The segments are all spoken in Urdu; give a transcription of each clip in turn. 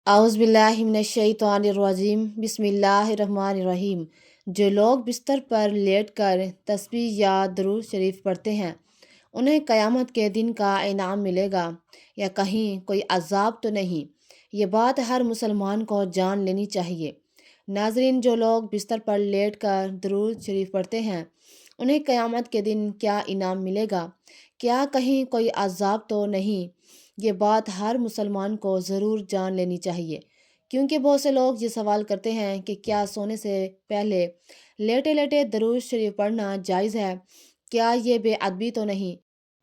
اعوذ باللہ من الشیطان الرجیم بسم اللہ الرحمن الرحیم۔ جو لوگ بستر پر لیٹ کر تسبیح یا درود شریف پڑھتے ہیں انہیں قیامت کے دن کا انعام ملے گا، یا کہیں کوئی عذاب تو نہیں۔ یہ بات ہر مسلمان کو جان لینی چاہیے۔ ناظرین، جو لوگ بستر پر لیٹ کر درود شریف پڑھتے ہیں انہیں قیامت کے دن کیا انعام ملے گا، کیا کہیں کوئی عذاب تو نہیں؟ یہ بات ہر مسلمان کو ضرور جان لینی چاہیے، کیونکہ بہت سے لوگ یہ سوال کرتے ہیں کہ کیا سونے سے پہلے لیٹے لیٹے درود شریف پڑھنا جائز ہے؟ کیا یہ بے ادبی تو نہیں؟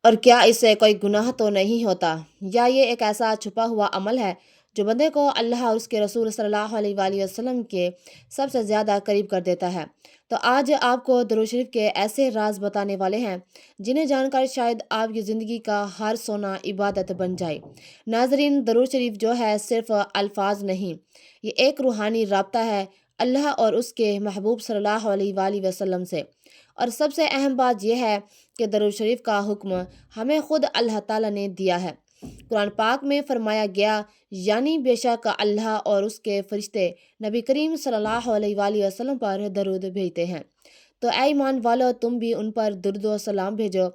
اور کیا اس سے کوئی گناہ تو نہیں ہوتا؟ یا یہ ایک ایسا چھپا ہوا عمل ہے جو بندے کو اللہ اور اس کے رسول صلی اللہ علیہ وآلہ وسلم کے سب سے زیادہ قریب کر دیتا ہے؟ تو آج آپ کو درود شریف کے ایسے راز بتانے والے ہیں جنہیں جان کر شاید آپ کی زندگی کا ہر سونا عبادت بن جائے۔ ناظرین، درود شریف جو ہے صرف الفاظ نہیں، یہ ایک روحانی رابطہ ہے اللہ اور اس کے محبوب صلی اللہ علیہ وآلہ وسلم سے۔ اور سب سے اہم بات یہ ہے کہ درود شریف کا حکم ہمیں خود اللہ تعالیٰ نے دیا ہے۔ قرآن پاک میں فرمایا گیا، یعنی بے شک اللہ اور اس کے فرشتے نبی کریم صلی اللہ علیہ وآلہ وسلم پر درود بھیجتے ہیں، تو اے ایمان والو تم بھی ان پر درود و سلام بھیجو۔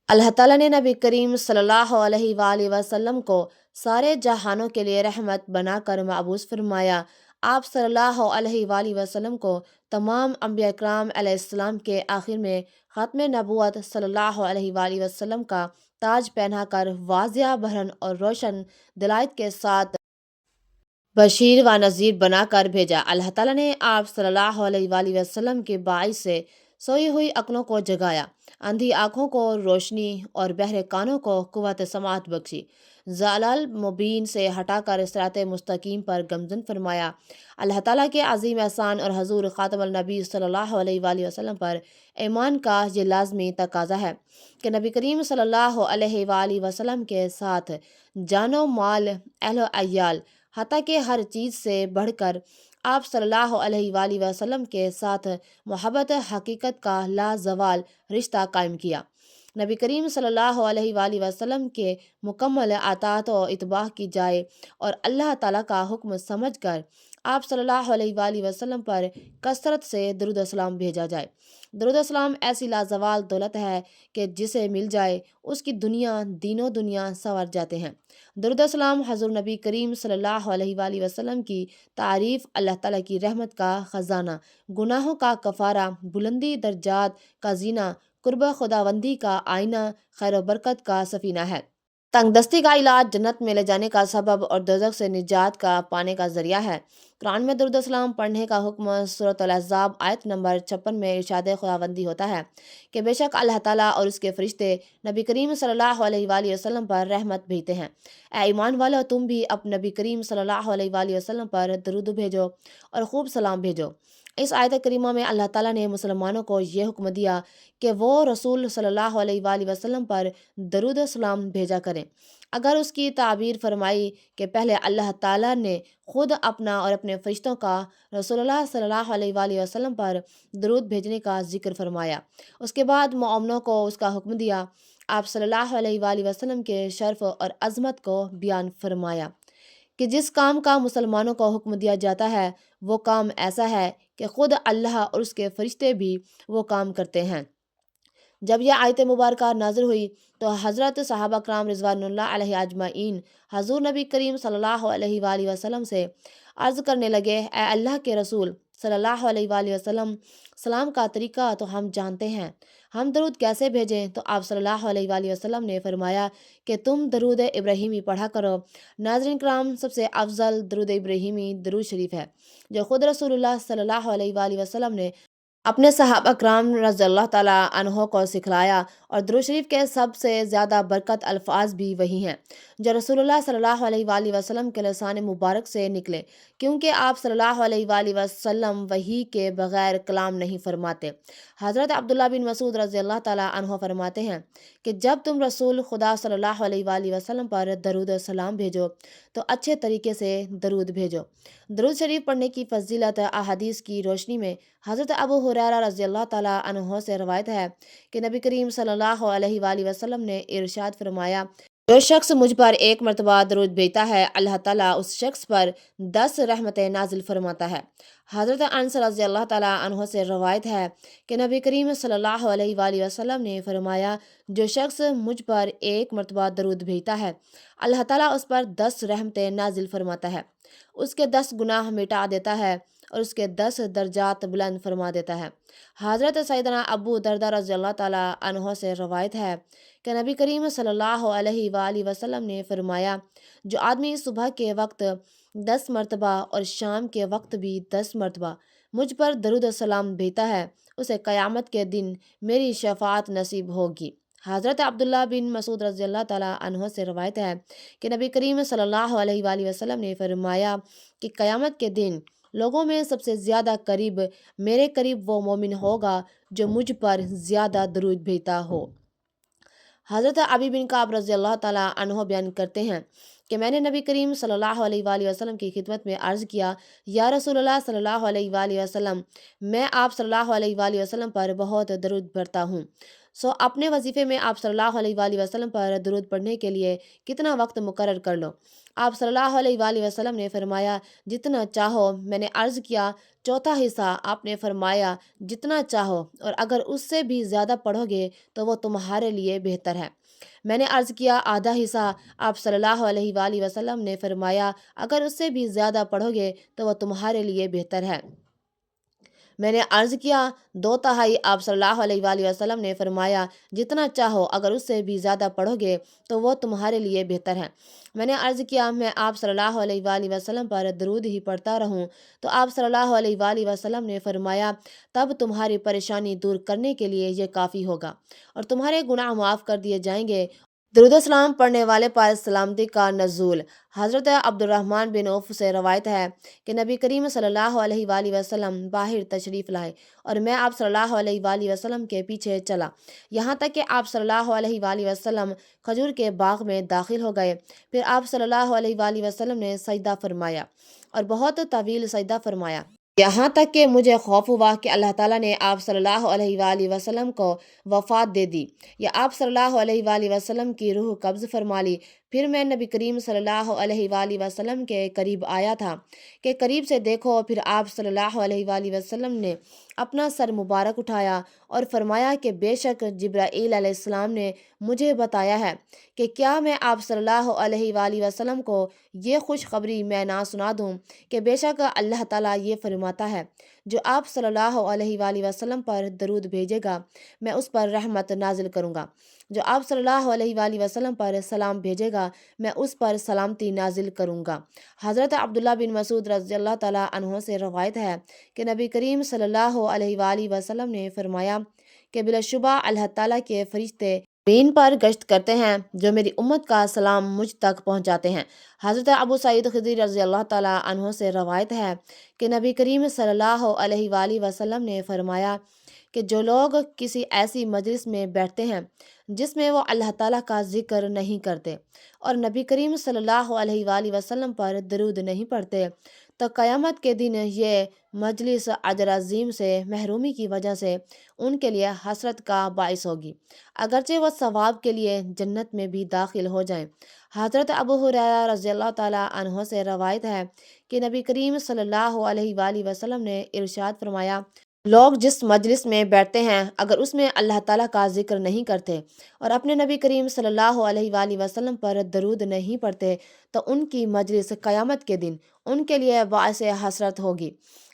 اللہ تعالیٰ نے نبی کریم صلی اللہ علیہ وآلہ وسلم کو سارے جہانوں کے لیے رحمت بنا کر مبعوث فرمایا۔ آپ صلی اللہ علیہ وآلہ وسلم کو تمام انبیاء کرام علیہ السلام کے آخر میں ختم نبوت صلی اللہ علیہ وآلہ وسلم کا تاج پہنا کر واضح برہن اور روشن دلائل کے ساتھ بشیر و نذیر بنا کر بھیجا۔ اللہ تعالیٰ نے آپ صلی اللہ علیہ وآلہ وسلم کے باعث سے سوئی ہوئی عقلوں کو جگایا، اندھی آنکھوں کو روشنی اور بہرے کانوں کو قوت سماعت بخشی، ضلال مبین سے ہٹا کر صراط مستقیم پر گامزن فرمایا۔ اللہ تعالیٰ کے عظیم احسان اور حضور خاتم النبی صلی اللہ علیہ وآلہ وسلم پر ایمان کا یہ لازمی تقاضا ہے کہ نبی کریم صلی اللہ علیہ وآلہ وسلم کے ساتھ جان و مال، اہل و عیال، حتیٰ کہ ہر چیز سے بڑھ کر آپ صلی اللہ علیہ وآلہ وسلم کے ساتھ محبت حقیقت کا لازوال رشتہ قائم کیا۔ نبی کریم صلی اللہ علیہ وآلہ وسلم کے مکمل اطاعت و اتباع کی جائے اور اللہ تعالیٰ کا حکم سمجھ کر آپ صلی اللہ علیہ وآلہ وسلم پر کثرت سے درود و سلام بھیجا جائے۔ درود و سلام ایسی لازوال دولت ہے کہ جسے مل جائے اس کی دنیا دین و دنیا سنور جاتے ہیں۔ درود و سلام حضور نبی کریم صلی اللہ علیہ وآلہ وسلم کی تعریف، اللہ تعالیٰ کی رحمت کا خزانہ، گناہوں کا کفارہ، بلندی درجات کا زینہ، قرب خداوندی کا آئینہ، خیر و برکت کا سفینہ ہے، تنگ دستی کا علاج، جنت میں لے جانے کا سبب اور دوزخ سے نجات کا پانے کا ذریعہ ہے۔ قرآن میں درود و سلام پڑھنے کا حکم سورۃ الاحزاب آیت نمبر 56 میں ارشاد خداوندی ہوتا ہے کہ بے شک اللہ تعالیٰ اور اس کے فرشتے نبی کریم صلی اللہ علیہ وآلہ وسلم پر رحمت بھیجتے ہیں۔ اے ایمان والو تم بھی اپنے نبی کریم صلی اللہ علیہ وآلہ وسلم پر درود بھیجو اور خوب سلام بھیجو۔ اس آیت کریمہ میں اللہ تعالیٰ نے مسلمانوں کو یہ حکم دیا کہ وہ رسول صلی اللہ علیہ وآلہ وسلم پر درود و سلام بھیجا کریں۔ اگر اس کی تعبیر فرمائی کہ پہلے اللہ تعالیٰ نے خود اپنا اور اپنے فرشتوں کا رسول اللہ صلی اللہ علیہ وآلہ وسلم پر درود بھیجنے کا ذکر فرمایا، اس کے بعد مومنوں کو اس کا حکم دیا، آپ صلی اللہ علیہ وآلہ وسلم کے شرف اور عظمت کو بیان فرمایا کہ جس کام کا مسلمانوں کو حکم دیا جاتا ہے وہ کام ایسا ہے کہ خود اللہ اور اس کے فرشتے بھی وہ کام کرتے ہیں۔ جب یہ آیت مبارکہ نازل ہوئی تو حضرت صحابہ کرام رضوان اللہ علیہ اجمعین حضور نبی کریم صلی اللہ علیہ وآلہ وسلم سے عرض کرنے لگے، اے اللہ کے رسول صلی اللہ علیہ وآلہ وسلم، سلام کا طریقہ تو ہم جانتے ہیں، ہم درود کیسے بھیجیں؟ تو آپ صلی اللہ علیہ وآلہ وسلم نے فرمایا کہ تم درود ابراہیمی پڑھا کرو۔ ناظرین کرام، سب سے افضل درود ابراہیمی درود شریف ہے جو خود رسول اللہ صلی اللہ علیہ وآلہ وسلم نے اپنے صحابہ کرام رضی اللہ تعالیٰ عنہ کو سکھلایا، اور درود شریف کے سب سے زیادہ برکت الفاظ بھی وہی ہیں جو رسول اللہ صلی اللہ علیہ وآلہ وسلم کے لسان مبارک سے نکلے، کیونکہ آپ صلی اللہ علیہ وآلہ وسلم وحی کے بغیر کلام نہیں فرماتے۔ حضرت عبداللہ بن مسعود رضی اللہ تعالیٰ عنہ فرماتے ہیں کہ جب تم رسول خدا صلی اللہ علیہ وآلہ وسلم پر درود و سلام بھیجو تو اچھے طریقے سے درود بھیجو۔ درود شریف پڑھنے کی فضیلت احادیث کی روشنی میں حضرت ابو ہریرہ رضی اللہ تعالیٰ عنہ سے روایت ہے کہ نبی کریم صلی اللہ علیہ وآلہ وسلم نے ارشاد فرمایا، جو شخص مجھ پر ایک مرتبہ درود بھیجتا ہے، اللہ تعالیٰ اس شخص پر 10 رحمتیں نازل فرماتا ہے۔ حضرت انس رضی اللہ تعالیٰ عنہ سے روایت ہے کہ نبی کریم صلی اللہ علیہ وآلہ وسلم نے فرمایا، جو شخص مجھ پر ایک مرتبہ درود بھیجتا ہے، اللہ تعالیٰ اس پر 10 رحمتیں نازل فرماتا ہے، اس کے 10 گناہ مٹا دیتا ہے اور اس کے 10 درجات بلند فرما دیتا ہے۔ حضرت سیدنا ابو دردہ رضی اللہ تعالیٰ عنہ سے روایت ہے کہ نبی کریم صلی اللہ علیہ وآلہ وسلم نے فرمایا، جو آدمی صبح کے وقت 10 مرتبہ اور شام کے وقت بھی 10 مرتبہ مجھ پر درود و سلام بھیجتا ہے، اسے قیامت کے دن میری شفاعت نصیب ہوگی۔ حضرت عبداللہ بن مسعود رضی اللہ تعالیٰ عنہ سے روایت ہے کہ نبی کریم صلی اللہ علیہ وآلہ وسلم نے فرمایا کہ قیامت کے دن لوگوں میں سب سے زیادہ قریب میرے قریب وہ مومن ہوگا جو مجھ پر زیادہ درود بھیجتا ہو۔ حضرت ابی بن کعب رضی اللہ تعالیٰ عنہ بیان کرتے ہیں کہ میں نے نبی کریم صلی اللہ علیہ وآلہ وسلم کی خدمت میں عرض کیا، یا رسول اللہ صلی اللہ علیہ وآلہ وسلم، میں آپ صلی اللہ علیہ وآلہ وسلم پر بہت درود پڑھتا ہوں، سو اپنے وظیفے میں آپ صلی اللہ علیہ وآلہ وسلم پر درود پڑھنے کے لیے کتنا وقت مقرر کر لو؟ آپ صلی اللہ علیہ وآلہ وسلم نے فرمایا، جتنا چاہو۔ میں نے عرض کیا، چوتھا حصہ؟ آپ نے فرمایا، جتنا چاہو، اور اگر اس سے بھی زیادہ پڑھو گے تو وہ تمہارے لیے بہتر ہے۔ میں نے عرض کیا، آدھا حصہ؟ آپ صلی اللہ علیہ وآلہ وسلم نے فرمایا، اگر اس سے بھی زیادہ پڑھو گے تو وہ تمہارے لیے بہتر ہے۔ میں نے عرض کیا، دو تہائی؟ آپ صلی اللہ علیہ وآلہ وسلم نے فرمایا، جتنا چاہو، اگر اس سے بھی زیادہ پڑھو گے تو وہ تمہارے لیے بہتر ہے۔ میں نے عرض کیا، میں آپ صلی اللہ علیہ وآلہ وسلم پر درود ہی پڑھتا رہوں؟ تو آپ صلی اللہ علیہ وآلہ وسلم نے فرمایا، تب تمہاری پریشانی دور کرنے کے لیے یہ کافی ہوگا اور تمہارے گناہ معاف کر دیے جائیں گے۔ درود و سلام پڑھنے والے پر سلامتی کا نزول۔ حضرت عبد الرحمن بن عوف سے روایت ہے کہ نبی کریم صلی اللہ علیہ وآلہ وسلم باہر تشریف لائے اور میں آپ صلی اللہ علیہ وآلہ وسلم کے پیچھے چلا، یہاں تک کہ آپ صلی اللہ علیہ وآلہ وسلم کھجور کے باغ میں داخل ہو گئے۔ پھر آپ صلی اللہ علیہ وآلہ وسلم نے سجدہ فرمایا اور بہت طویل سجدہ فرمایا، یہاں تک کہ مجھے خوف ہوا کہ اللہ تعالیٰ نے آپ صلی اللہ علیہ وآلہ وسلم کو وفات دے دی یا آپ صلی اللہ علیہ وآلہ وسلم کی روح قبض فرما لی۔ پھر میں نبی کریم صلی اللہ علیہ وآلہ وسلم کے قریب آیا تھا کہ قریب سے دیکھو۔ پھر آپ صلی اللہ علیہ وآلہ وسلم نے اپنا سر مبارک اٹھایا اور فرمایا کہ بے شک جبرائیل علیہ السلام نے مجھے بتایا ہے کہ کیا میں آپ صلی اللہ علیہ وآلہ وسلم کو یہ خوشخبری میں نہ سنا دوں کہ بے شک اللہ تعالیٰ یہ فرماتا ہے، جو آپ صلی اللہ علیہ وآلہ وسلم پر درود بھیجے گا میں اس پر رحمت نازل کروں گا، جو آپ صلی اللہ علیہ وآلہ وسلم پر سلام بھیجے گا میں اس پر سلامتی نازل کروں گا۔ حضرت عبداللہ بن مسعود رضی اللہ تعالیٰ عنہ سے روایت ہے کہ نبی کریم صلی اللہ علیہ وآلہ وسلم نے فرمایا کہ بلا شبہ اللہ تعالیٰ کے فرشتے زمین پر گشت کرتے ہیں جو میری امت کا سلام مجھ تک پہنچاتے ہیں۔ حضرت ابو سعید خدری رضی اللہ تعالیٰ عنہ سے روایت ہے کہ نبی کریم صلی اللہ علیہ وآلہ وسلم نے فرمایا کہ جو لوگ کسی ایسی مجلس میں بیٹھتے ہیں جس میں وہ اللہ تعالیٰ کا ذکر نہیں کرتے اور نبی کریم صلی اللہ علیہ وآلہ وسلم پر درود نہیں پڑھتے، تو قیامت کے دن یہ مجلس اجر عظیم سے محرومی کی وجہ سے ان کے لیے حسرت کا باعث ہوگی، اگرچہ وہ ثواب کے لیے جنت میں بھی داخل ہو جائیں۔ حضرت ابو ہریرہ رضی اللہ تعالیٰ عنہ سے روایت ہے کہ نبی کریم صلی اللہ علیہ وآلہ وسلم نے ارشاد فرمایا، لوگ جس مجلس میں بیٹھتے ہیں اگر اس میں اللہ تعالیٰ کا ذکر نہیں کرتے اور اپنے نبی کریم صلی اللہ علیہ وآلہ وسلم پر درود نہیں پڑھتے تو ان کی مجلس قیامت کے دن ان کے لیے باعث حسرت ہوگی۔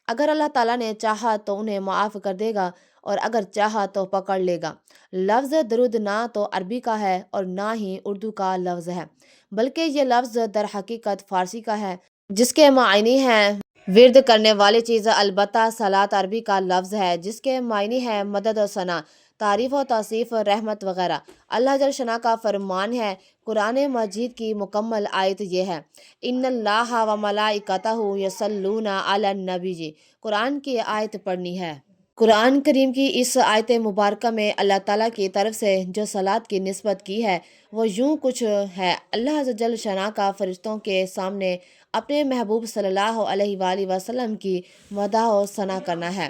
اگر اللہ تعالیٰ نے چاہا تو انہیں معاف کر دے گا اور اگر چاہا تو پکڑ لے گا۔ لفظ درود نہ تو عربی کا ہے اور نہ ہی اردو کا لفظ ہے، بلکہ یہ لفظ در حقیقت فارسی کا ہے جس کے معنی ہیں ورد کرنے والی چیز، البتہ صلاۃ عربی کا لفظ ہے جس کے معنی ہے مدد و ثنا، تعریف و توصیف، رحمت وغیرہ۔ اللہ جل شانہ کا فرمان ہے، قرآن مجید کی مکمل آیت یہ ہے، ان اللہ و ملائکتہ یصلون علی النبی۔ قرآن کی آیت پڑھنی ہے۔ قرآن کریم کی اس آیت مبارکہ میں اللہ تعالیٰ کی طرف سے جو صلاۃ کی نسبت کی ہے وہ یوں کچھ ہے، اللہ جل شانہ کا فرشتوں کے سامنے اپنے محبوب صلی اللہ علیہ وآلہ وسلم کی مدح و ثنا کرنا ہے۔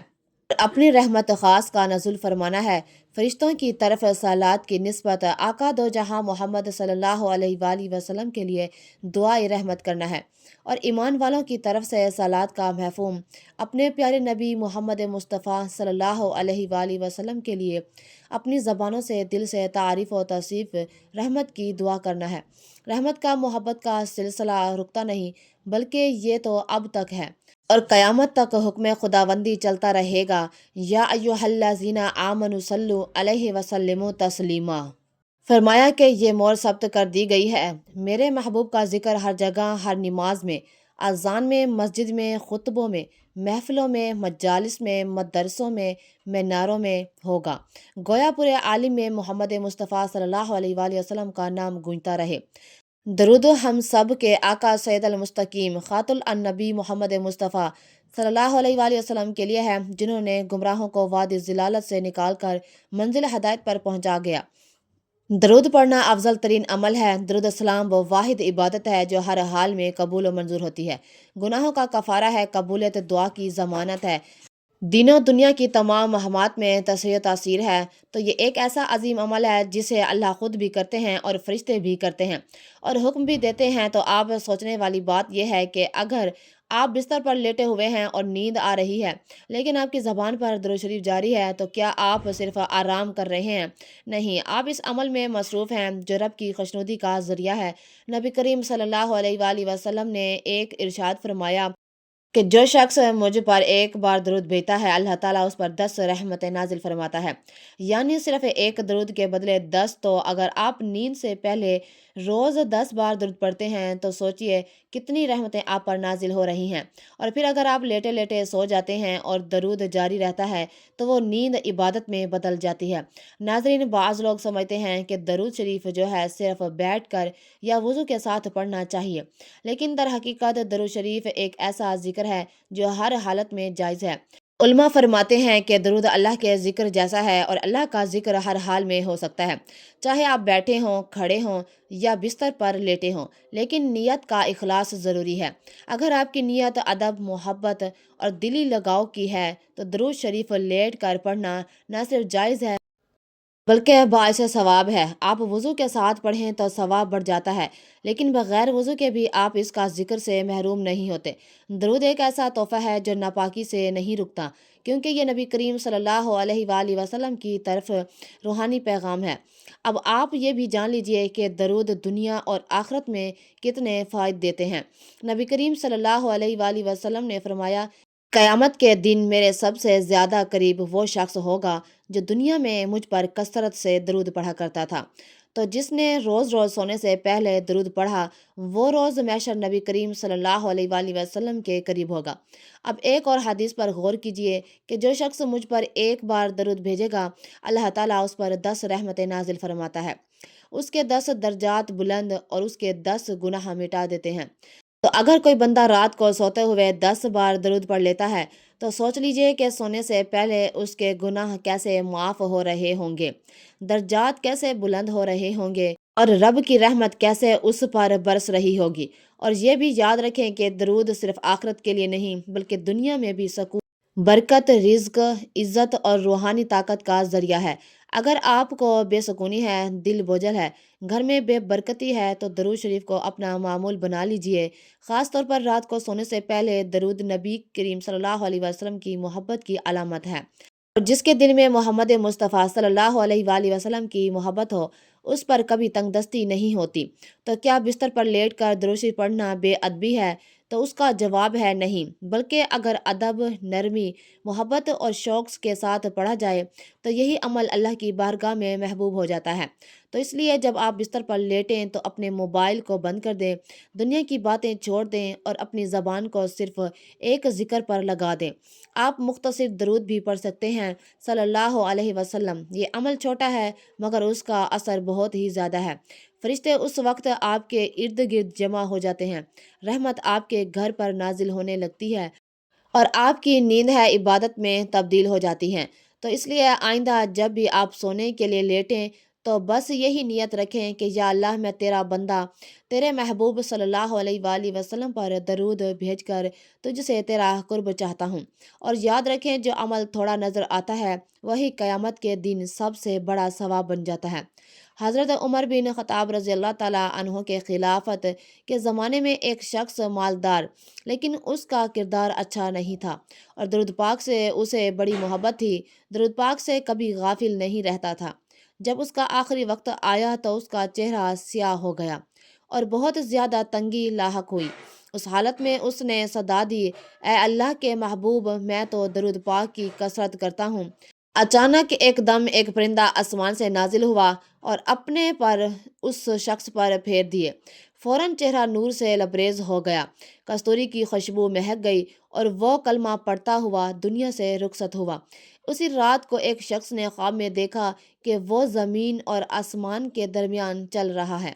اپنی رحمت خاص کا نزول فرمانا ہے۔ فرشتوں کی طرف صلات کی نسبت آقا دو جہاں محمد صلی اللہ علیہ وآلہ وسلم کے لیے دعائے رحمت کرنا ہے، اور ایمان والوں کی طرف سے صلات کا مفہوم اپنے پیارے نبی محمد مصطفیٰ صلی اللہ علیہ وآلہ وسلم کے لیے اپنی زبانوں سے دل سے تعریف و توصیف رحمت کی دعا کرنا ہے۔ رحمت کا محبت کا سلسلہ رکتا نہیں، بلکہ یہ تو اب تک ہے اور قیامت تک حکم خداوندی چلتا رہے گا۔ یا ایھا الذین آمنوا صلوا علیہ وسلموا تسلیما۔ فرمایا کہ یہ مور ثبت کر دی گئی ہے، میرے محبوب کا ذکر ہر جگہ، ہر نماز میں، اذان میں، مسجد میں، خطبوں میں، محفلوں میں، مجالس میں، مدرسوں میں، میناروں میں ہوگا، گویا پورے عالم میں محمد مصطفیٰ صلی اللہ علیہ وآلہ وسلم کا نام گونجتا رہے۔ درود ہم سب کے آقا سید المستقیم خاتم النبی محمد مصطفیٰ صلی اللہ علیہ وآلہ وسلم کے لیے ہے، جنہوں نے گمراہوں کو وادی ضلالت سے نکال کر منزل ہدایت پر پہنچا گیا۔ درود پڑھنا افضل ترین عمل ہے۔ درود السلام وہ واحد عبادت ہے جو ہر حال میں قبول و منظور ہوتی ہے، گناہوں کا کفارہ ہے، قبولیت دعا کی ضمانت ہے، دین و دنیا کی تمام مہمات میں تشریح و تاثیر ہے۔ تو یہ ایک ایسا عظیم عمل ہے جسے اللہ خود بھی کرتے ہیں اور فرشتے بھی کرتے ہیں اور حکم بھی دیتے ہیں۔ تو آپ سوچنے والی بات یہ ہے کہ اگر آپ بستر پر لیٹے ہوئے ہیں اور نیند آ رہی ہے لیکن آپ کی زبان پر درود شریف جاری ہے، تو کیا آپ صرف آرام کر رہے ہیں؟ نہیں، آپ اس عمل میں مصروف ہیں جو رب کی خوشنودی کا ذریعہ ہے۔ نبی کریم صلی اللہ علیہ وآلہ وسلم نے ایک ارشاد فرمایا کہ جو شخص مجھ پر ایک بار درود بھیجتا ہے، اللہ تعالیٰ اس پر 10 رحمتیں نازل فرماتا ہے، یعنی صرف ایک درود کے بدلے 10۔ تو اگر آپ نیند سے پہلے روز 10 بار درود پڑھتے ہیں تو سوچئے کتنی رحمتیں آپ پر نازل ہو رہی ہیں، اور پھر اگر آپ لیٹے لیٹے سو جاتے ہیں اور درود جاری رہتا ہے تو وہ نیند عبادت میں بدل جاتی ہے۔ ناظرین، بعض لوگ سمجھتے ہیں کہ درود شریف جو ہے صرف بیٹھ کر یا وضو کے ساتھ پڑھنا چاہیے، لیکن در حقیقت درود شریف ایک ایسا ذکر ہے جو ہر حالت میں جائز ہے۔ علماء فرماتے ہیں کہ درود اللہ کے ذکر جیسا ہے اور اللہ کا ذکر ہر حال میں ہو سکتا ہے، چاہے آپ بیٹھے ہوں، کھڑے ہوں یا بستر پر لیٹے ہوں، لیکن نیت کا اخلاص ضروری ہے۔ اگر آپ کی نیت ادب، محبت اور دلی لگاؤ کی ہے تو درود شریف لیٹ کر پڑھنا نہ صرف جائز ہے بلکہ باعث ثواب ہے۔ آپ وضو کے ساتھ پڑھیں تو ثواب بڑھ جاتا ہے، لیکن بغیر وضو کے بھی آپ اس کا ذکر سے محروم نہیں ہوتے۔ درود ایک ایسا تحفہ ہے جو ناپاکی سے نہیں رکتا، کیونکہ یہ نبی کریم صلی اللہ علیہ وآلہ وسلم کی طرف روحانی پیغام ہے۔ اب آپ یہ بھی جان لیجئے کہ درود دنیا اور آخرت میں کتنے فائدے دیتے ہیں۔ نبی کریم صلی اللہ علیہ وآلہ وسلم نے فرمایا، قیامت کے دن میرے سب سے زیادہ قریب وہ شخص ہوگا جو دنیا میں مجھ پر کثرت سے درود پڑھا کرتا تھا۔ تو جس نے روز روز سونے سے پہلے درود پڑھا، وہ روز محشر نبی کریم صلی اللہ علیہ وآلہ وسلم کے قریب ہوگا۔ اب ایک اور حدیث پر غور کیجئے کہ جو شخص مجھ پر ایک بار درود بھیجے گا، اللہ تعالیٰ اس پر 10 رحمتیں نازل فرماتا ہے، اس کے 10 درجات بلند اور اس کے 10 گناہ مٹا دیتے ہیں۔ تو اگر کوئی بندہ رات کو سوتے ہوئے 10 بار درود پڑھ لیتا ہے تو سوچ لیجئے کہ سونے سے پہلے اس کے گناہ کیسے معاف ہو رہے ہوں گے، درجات کیسے بلند ہو رہے ہوں گے، اور رب کی رحمت کیسے اس پر برس رہی ہوگی۔ اور یہ بھی یاد رکھیں کہ درود صرف آخرت کے لیے نہیں بلکہ دنیا میں بھی سکون، برکت، رزق، عزت اور روحانی طاقت کا ذریعہ ہے۔ اگر آپ کو بے سکونی ہے، دل بوجھل ہے، گھر میں بے برکتی ہے تو درود شریف کو اپنا معمول بنا لیجئے۔ خاص طور پر رات کو سونے سے پہلے درود نبی کریم صلی اللہ علیہ وسلم کی محبت کی علامت ہے، اور جس کے دل میں محمد مصطفیٰ صلی اللہ علیہ وآلہ وسلم کی محبت ہو، اس پر کبھی تنگ دستی نہیں ہوتی۔ تو کیا بستر پر لیٹ کر درود شریف پڑھنا بے ادبی ہے؟ تو اس کا جواب ہے نہیں، بلکہ اگر ادب، نرمی، محبت اور شوق کے ساتھ پڑھا جائے تو یہی عمل اللہ کی بارگاہ میں محبوب ہو جاتا ہے۔ تو اس لیے جب آپ بستر پر لیٹیں تو اپنے موبائل کو بند کر دیں، دنیا کی باتیں چھوڑ دیں اور اپنی زبان کو صرف ایک ذکر پر لگا دیں۔ آپ مختصر درود بھی پڑھ سکتے ہیں، صلی اللہ علیہ وسلم۔ یہ عمل چھوٹا ہے مگر اس کا اثر بہت ہی زیادہ ہے۔ فرشتے اس وقت آپ کے ارد گرد جمع ہو جاتے ہیں، رحمت آپ کے گھر پر نازل ہونے لگتی ہے اور آپ کی نیند ہے عبادت میں تبدیل ہو جاتی ہیں۔ تو اس لیے آئندہ جب بھی آپ سونے کے لیے لیٹیں تو بس یہی نیت رکھیں کہ یا اللہ میں تیرا بندہ تیرے محبوب صلی اللہ علیہ وآلہ وسلم پر درود بھیج کر تجھ سے تیرا قرب چاہتا ہوں۔ اور یاد رکھیں جو عمل تھوڑا نظر آتا ہے وہی قیامت کے دن سب سے بڑا ثواب بن جاتا ہے۔ حضرت عمر بن خطاب رضی اللہ تعالیٰ عنہ کے خلافت کے زمانے میں ایک شخص مالدار لیکن اس کا کردار اچھا نہیں تھا اور درود پاک سے اسے بڑی محبت تھی۔ درود پاک سے کبھی غافل نہیں رہتا تھا۔ جب اس کا آخری وقت آیا تو اس کا چہرہ سیاہ ہو گیا اور بہت زیادہ تنگی لاحق ہوئی۔ اس حالت میں اس نے صدا دی، اے اللہ کے محبوب، میں تو درود پاک کی کثرت کرتا ہوں۔ اچانک ایک دم ایک پرندہ آسمان سے نازل ہوا اور اپنے پر اس شخص پر پھیر دیے۔ فوراً چہرہ نور سے لبریز ہو گیا، کستوری کی خوشبو مہک گئی اور وہ کلمہ پڑھتا ہوا دنیا سے رخصت ہوا۔ اسی رات کو ایک شخص نے خواب میں دیکھا کہ وہ زمین اور آسمان کے درمیان چل رہا ہے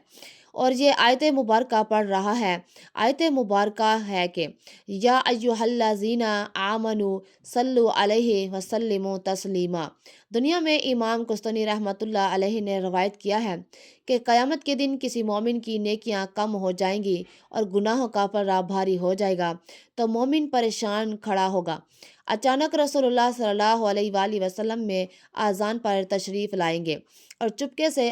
اور یہ آیت مبارکہ پڑھ رہا ہے۔ آیت مبارکہ ہے کہ یا ایھا الذین آمنوا صلوا علیہ وسلموا تسلیما۔ دنیا میں امام قسطنطنی رحمۃ اللہ علیہ نے روایت کیا ہے کہ قیامت کے دن کسی مومن کی نیکیاں کم ہو جائیں گی اور گناہوں کا پلڑا بھاری ہو جائے گا تو مومن پریشان کھڑا ہوگا۔ اچانک رسول اللہ صلی اللہ علیہ وآلہ وسلم میں اذان پر تشریف لائیں گے اور چپکے سے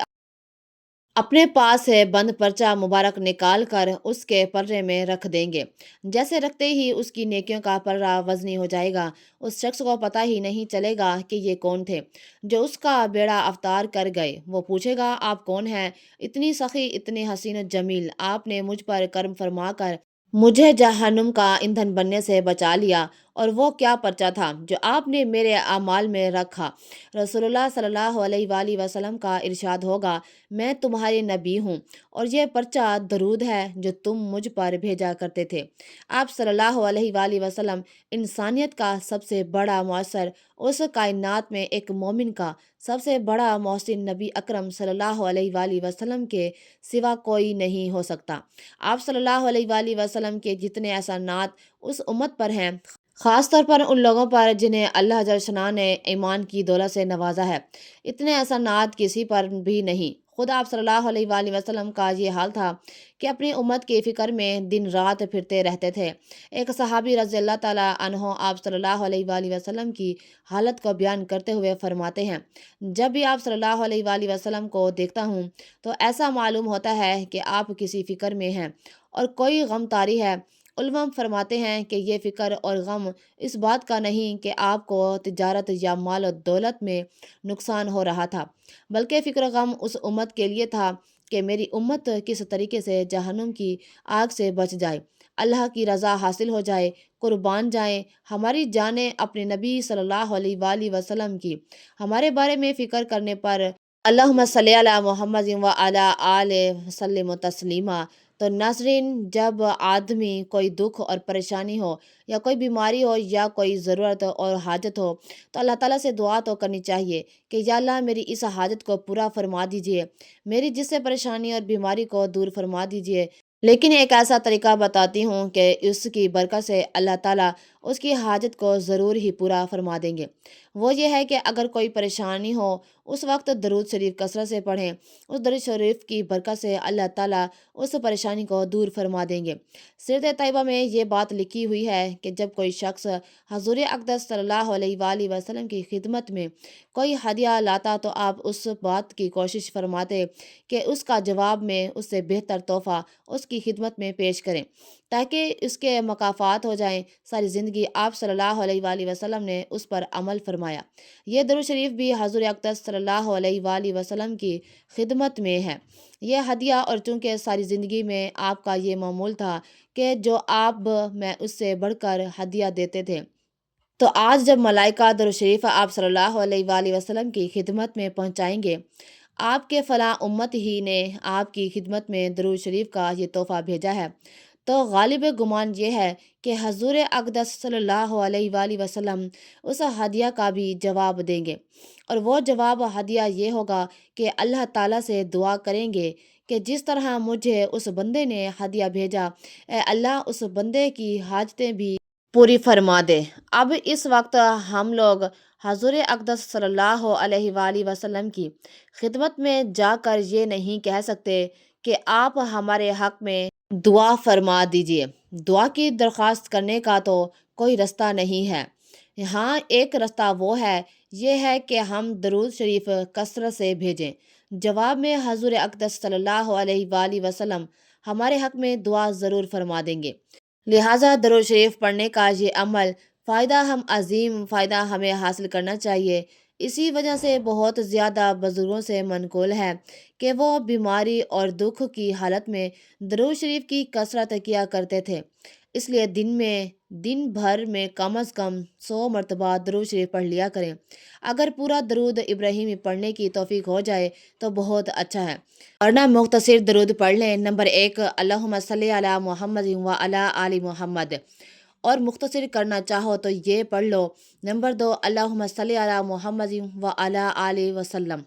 اپنے پاس سے بند پرچہ مبارک نکال کر اس کے پلڑے میں رکھ دیں گے۔ جیسے رکھتے ہی اس کی نیکیوں کا پلڑا وزنی ہو جائے گا۔ اس شخص کو پتہ ہی نہیں چلے گا کہ یہ کون تھے جو اس کا بیڑا افطار کر گئے۔ وہ پوچھے گا، آپ کون ہیں؟ اتنی سخی، اتنے حسین و جمیل، آپ نے مجھ پر کرم فرما کر مجھے جہنم کا ایندھن بننے سے بچا لیا، اور وہ کیا پرچہ تھا جو آپ نے میرے اعمال میں رکھا؟ رسول اللہ صلی اللہ علیہ وآلہ وسلم کا ارشاد ہوگا، میں تمہارے نبی ہوں اور یہ پرچہ درود ہے جو تم مجھ پر بھیجا کرتے تھے۔ آپ صلی اللہ علیہ وآلہ وسلم انسانیت کا سب سے بڑا مؤثر، اس کائنات میں ایک مومن کا سب سے بڑا محسن نبی اکرم صلی اللہ علیہ وآلہ وسلم کے سوا کوئی نہیں ہو سکتا۔ آپ صلی اللہ علیہ وآلہ وسلم کے جتنے احسانات اس امت پر ہیں، خاص طور پر ان لوگوں پر جنہیں اللہ جل شانہ نے ایمان کی دولت سے نوازا ہے، اتنے احسانات کسی پر بھی نہیں۔ خود آپ صلی اللہ علیہ وآلہ وسلم کا یہ حال تھا کہ اپنی امت کی فکر میں دن رات پھرتے رہتے تھے۔ ایک صحابی رضی اللہ تعالیٰ عنہ آپ صلی اللہ علیہ وآلہ وسلم کی حالت کو بیان کرتے ہوئے فرماتے ہیں، جب بھی آپ صلی اللہ علیہ وآلہ وسلم کو دیکھتا ہوں تو ایسا معلوم ہوتا ہے کہ آپ کسی فکر میں ہیں اور کوئی غم طاری ہے۔ علماء فرماتے ہیں کہ یہ فکر اور غم اس بات کا نہیں کہ آپ کو تجارت یا مال و دولت میں نقصان ہو رہا تھا، بلکہ فکر غم اس امت کے لیے تھا کہ میری امت کس طریقے سے جہنم کی آگ سے بچ جائے، اللہ کی رضا حاصل ہو جائے، قربان جائیں ہماری جانیں اپنے نبی صلی اللہ علیہ وآلہ وسلم کی۔ ہمارے بارے میں فکر کرنے پر اللہم صلی علی محمد وعلی آل وسلم تسلیما۔ تو ناظرین، جب آدمی کوئی دکھ اور پریشانی ہو یا کوئی بیماری ہو یا کوئی ضرورت اور حاجت ہو تو اللہ تعالیٰ سے دعا تو کرنی چاہیے کہ یا اللہ میری اس حاجت کو پورا فرما دیجئے، میری جس سے پریشانی اور بیماری کو دور فرما دیجئے۔ لیکن ایک ایسا طریقہ بتاتی ہوں کہ اس کی برکت سے اللہ تعالیٰ اس کی حاجت کو ضرور ہی پورا فرما دیں گے۔ وہ یہ ہے کہ اگر کوئی پریشانی ہو اس وقت درود شریف کثرت سے پڑھیں، اس درود شریف کی برکت سے اللہ تعالیٰ اس پریشانی کو دور فرما دیں گے۔ سیرت طیبہ میں یہ بات لکھی ہوئی ہے کہ جب کوئی شخص حضور اقدس صلی اللہ علیہ وآلہ وسلم کی خدمت میں کوئی ہدیہ لاتا تو آپ اس بات کی کوشش فرماتے کہ اس کا جواب میں اس سے بہتر تحفہ اس کی خدمت میں پیش کریں تاکہ اس کے مکافات ہو جائیں۔ ساری زندگی آپ صلی اللہ علیہ وآلہ وسلم نے اس پر عمل فرمایا۔ یہ درود شریف بھی حضور اقدس صلی اللہ علیہ وآلہ وسلم کی خدمت میں ہے، یہ ہدیہ، اور چونکہ ساری زندگی میں آپ کا یہ معمول تھا کہ جو آپ میں اس سے بڑھ کر ہدیہ دیتے تھے، تو آج جب ملائکہ درود شریف آپ صلی اللہ علیہ وآلہ وسلم کی خدمت میں پہنچائیں گے، آپ کے فلاں امت ہی نے آپ کی خدمت میں درود شریف کا یہ تحفہ بھیجا ہے، تو غالب گمان یہ ہے کہ حضور اقدس صلی اللہ علیہ وآلہ وسلم اس ہدیہ کا بھی جواب دیں گے، اور وہ جواب ہدیہ یہ ہوگا کہ اللہ تعالیٰ سے دعا کریں گے کہ جس طرح مجھے اس بندے نے ہدیہ بھیجا، اے اللہ اس بندے کی حاجتیں بھی پوری فرما دے۔ اب اس وقت ہم لوگ حضور اقدس صلی اللہ علیہ وآلہ وسلم کی خدمت میں جا کر یہ نہیں کہہ سکتے کہ آپ ہمارے حق میں دعا فرما دیجئے۔ دعا کی درخواست کرنے کا تو کوئی رستہ نہیں ہے۔ ہاں، ایک رستہ وہ ہے، یہ ہے کہ ہم درود شریف کثرت سے بھیجیں۔ جواب میں حضور اقدس صلی اللہ علیہ وآلہ وسلم ہمارے حق میں دعا ضرور فرما دیں گے۔ لہٰذا درود شریف پڑھنے کا یہ عمل عظیم فائدہ ہمیں حاصل کرنا چاہیے۔ اسی وجہ سے بہت زیادہ بزرگوں سے منقول ہے کہ وہ بیماری اور دکھ کی حالت میں درود شریف کی کثرت کیا کرتے تھے۔ اس لیے دن بھر میں کم از کم 100 مرتبہ درود شریف پڑھ لیا کریں۔ اگر پورا درود ابراہیمی پڑھنے کی توفیق ہو جائے تو بہت اچھا ہے، ورنہ مختصر درود پڑھ لیں۔ نمبر 1، اللہم صلی علی محمد وعلی آل محمد، اور مختصر کرنا چاہو تو یہ پڑھ لو۔ نمبر 2، اللہم صلی علی محمد وعلی آل وسلم،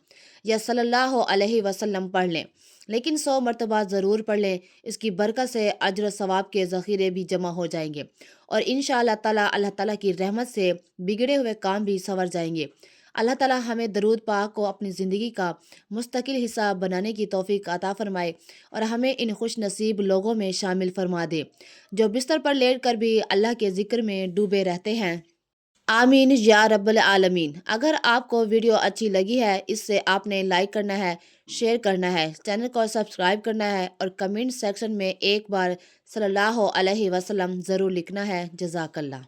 یا صلی اللہ علیہ وسلم پڑھ لیں، لیکن 100 مرتبہ ضرور پڑھ لیں۔ اس کی برکت سے اجر و ثواب کے ذخیرے بھی جمع ہو جائیں گے، اور انشاءاللہ تعالیٰ اللہ تعالیٰ کی رحمت سے بگڑے ہوئے کام بھی سنور جائیں گے۔ اللہ تعالیٰ ہمیں درود پاک کو اپنی زندگی کا مستقل حصہ بنانے کی توفیق عطا فرمائے، اور ہمیں ان خوش نصیب لوگوں میں شامل فرما دے جو بستر پر لیٹ کر بھی اللہ کے ذکر میں ڈوبے رہتے ہیں۔ آمین یا رب العالمین۔ اگر آپ کو ویڈیو اچھی لگی ہے، اس سے آپ نے لائک کرنا ہے، شیئر کرنا ہے، چینل کو سبسکرائب کرنا ہے، اور کمنٹ سیکشن میں ایک بار صلی اللہ علیہ وسلم ضرور لکھنا ہے۔ جزاک اللہ۔